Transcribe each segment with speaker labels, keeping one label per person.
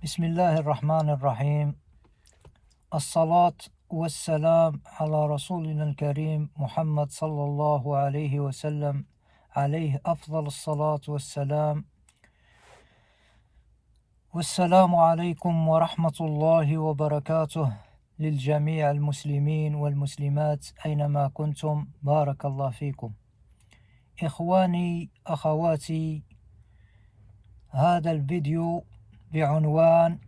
Speaker 1: بسم الله الرحمن الرحيم. الصلاة والسلام على رسولنا الكريم محمد صلى الله عليه وسلم، عليه أفضل الصلاة والسلام. والسلام عليكم ورحمة الله وبركاته للجميع المسلمين والمسلمات أينما كنتم، بارك الله فيكم. إخواني أخواتي، هذا الفيديو بعنوان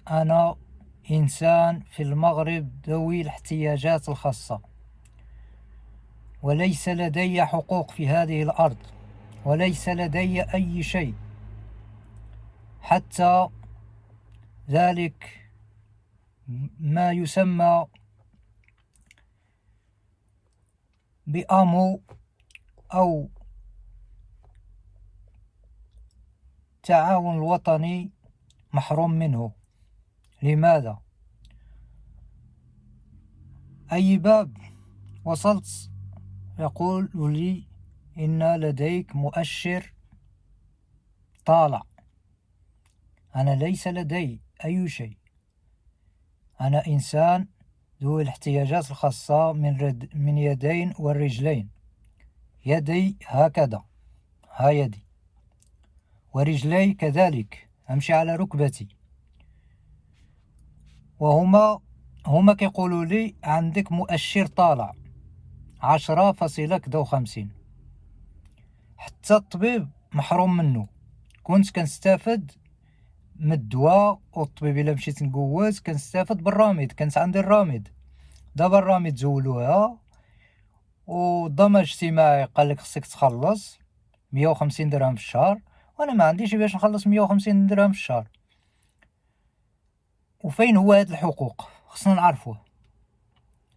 Speaker 1: أنا إنسان في المغرب ذوي الاحتياجات الخاصة، وليس لدي حقوق في هذه الأرض، وليس لدي أي شيء حتى ذلك ما يسمى بأمو أو تعاون الوطني محروم منه. لماذا؟ أي باب وصلت يقول لي إن لديك مؤشر طالع. أنا ليس لدي أي شيء، أنا إنسان ذو الاحتياجات الخاصة من يدين والرجلين. يدي هكذا، ها يدي، ورجلي كذلك، أمشي على ركبتي. وهما كيقولوا لي عندك مؤشر طالع 10.50. حتى الطبيب محروم منه. كنت كنستافد من الدواء والطبيب إلا مشيت نقوز كنستافد بالراميد، كانت عندي الراميد. دابا الراميد زولوها، والضمان الاجتماعي قال لك خصك تخلص 150 درهم في الشهر، وانا ما عنديش باش نخلص 150 درهم في الشهر. وفين هو هاد الحقوق؟ خصنا نعرفوه.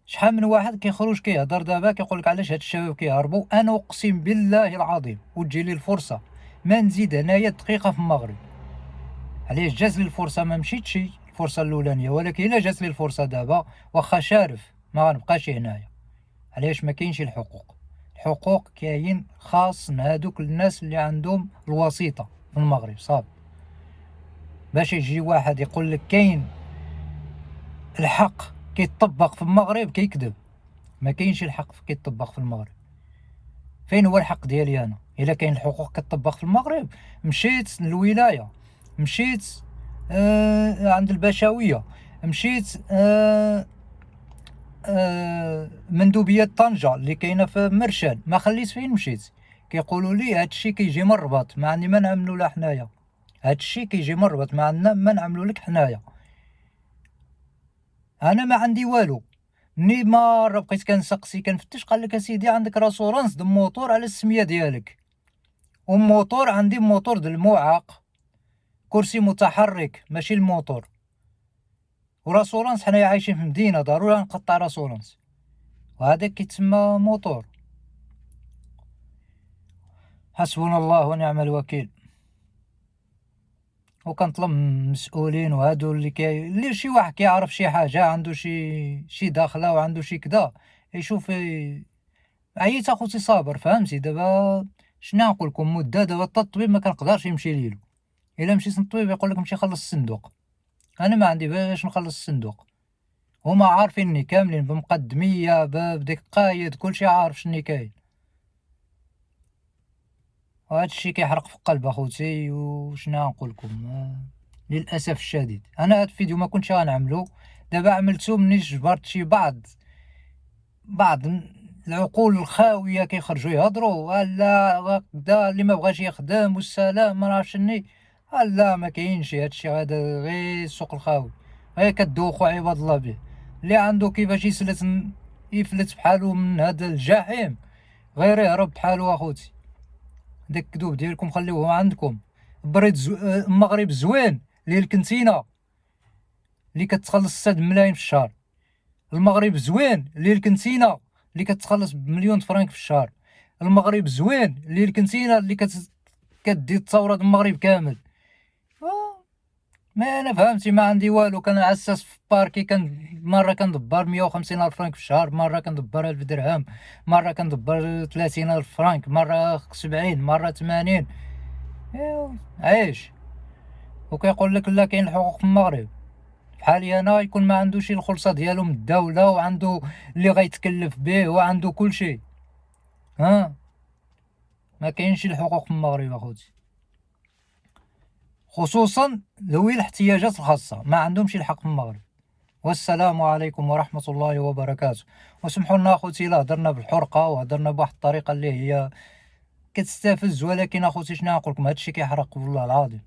Speaker 1: شحال من واحد كيخرج كيهضر دابا كيقول لك علاش هاد الشباب كيهربوا. انا اقسم بالله العظيم وتجي لي الفرصه ما نزيد هنايا دقيقه في المغرب. علاش جات لي الفرصه ما مشيتش الفرصه الاولانيه، ولكن الا جات لي الفرصه دابا واخا شارف ما غنبقاش هنايا. علاش ما كاينش الحقوق؟ الحقوق كاين خاص مع هادوك الناس اللي عندهم الوسيطه في المغرب صافي. باش يجي واحد يقول لك كاين الحق كيطبق في المغرب كيكذب. ما كاينش الحق كيطبق في المغرب. فين هو الحق ديالي انا؟ الا كاين الحقوق كتطبق في المغرب، مشيت للولايه، مشيت عند البشويه، مشيت مندوبيه طنجه اللي كاينه في مرشان، ما خليت فين مشيت. كيقولوا لي هادشي كيجي من الرباط، ما عندي ما نعملو لا حنايا. هادشي كيجي من الرباط، ما عندنا ما نعملو لك حنايا. انا ما عندي والو. مني مره بقيت كنسقسي كنفتش، قال لك اسيدي عندك راسورانس د موطور على السميه ديالك. وموطور عندي موطور د المعاق، كرسي متحرك ماشي الموطور. وراسورانس حنايا عايشين في مدينه ضروري نقطع راسورانس، وهذاك كيتسمى موطور. حسبنا الله ونعم الوكيل. وكنطلب من المسؤولين وهادو اللي شي واحد كيعرف شي حاجه، عنده شي داخله وعنده شي كدا، يشوف. عييت اخوتي صابر، فهمتي؟ دابا شنو نقول لكم، مده دابا حتى الطبيب ما كنقدرش يمشي ليلو. الا مشيت للطبيب يقول لك مشي خلص الصندوق. انا ما عندي باش نخلص الصندوق. هما عارفيني كاملين بمقدميه بديك قايد كلشي عارف شني كاين. وهذا الشيء كيحرق في القلب اخوتي. وشنو نقول لكم، للاسف الشديد انا هذا الفيديو ما كنتش غنعملو. دابا عملتو مني جبرت شي بعض العقول الخاويه كيخرجوا يهضروا لا هكذا، اللي ما بغاش يخدم والسلام ما عرفتش شني. لا ما كاينش هذا الشيء، هذا غير السوق الخاوي، غير كدوخوا عباد الله به. اللي عنده كيفاش يفلت بحالو من هذا الجحيم غير يهرب بحالو اخوتي. داك الكذوب ديالكم خليوه عندكم. بريد المغرب زوين اللي الكنتينه اللي كتخلص 6 ملايين في الشهر. المغرب زوين اللي الكنتينه اللي كتخلص بمليون فرنك في الشهر. المغرب زوين اللي الكنتينه اللي كدي الثوره المغرب كامل. ما انا فهمتي ما عندي والو. كنعسس في باركي، مره كندبر 150 الف فرنك في الشهر، مره كندبر 1000 درهم، مره كندبر 30 الف فرنك، مره 70، مره 80. عيش. وكيقول لك لا كاين الحقوق في المغرب. بحالي انا يكون ما عندوش الخلصه ديالو من الدوله، وعنده اللي غيتكلف به وعنده كل شيء. ما كاينش الحقوق في المغرب اخوتي، خصوصا ذوي الاحتياجات الخاصه ما عندهمش الحق في المغرب. والسلام عليكم ورحمه الله وبركاته. وسمحوا لنا اخوتي الا هضرنا بالحرقه وهضرنا بواحد الطريقه اللي هي كتستفز، ولكن اخوتي شنو نقول لكم، هادشي كيحرق والله العظيم.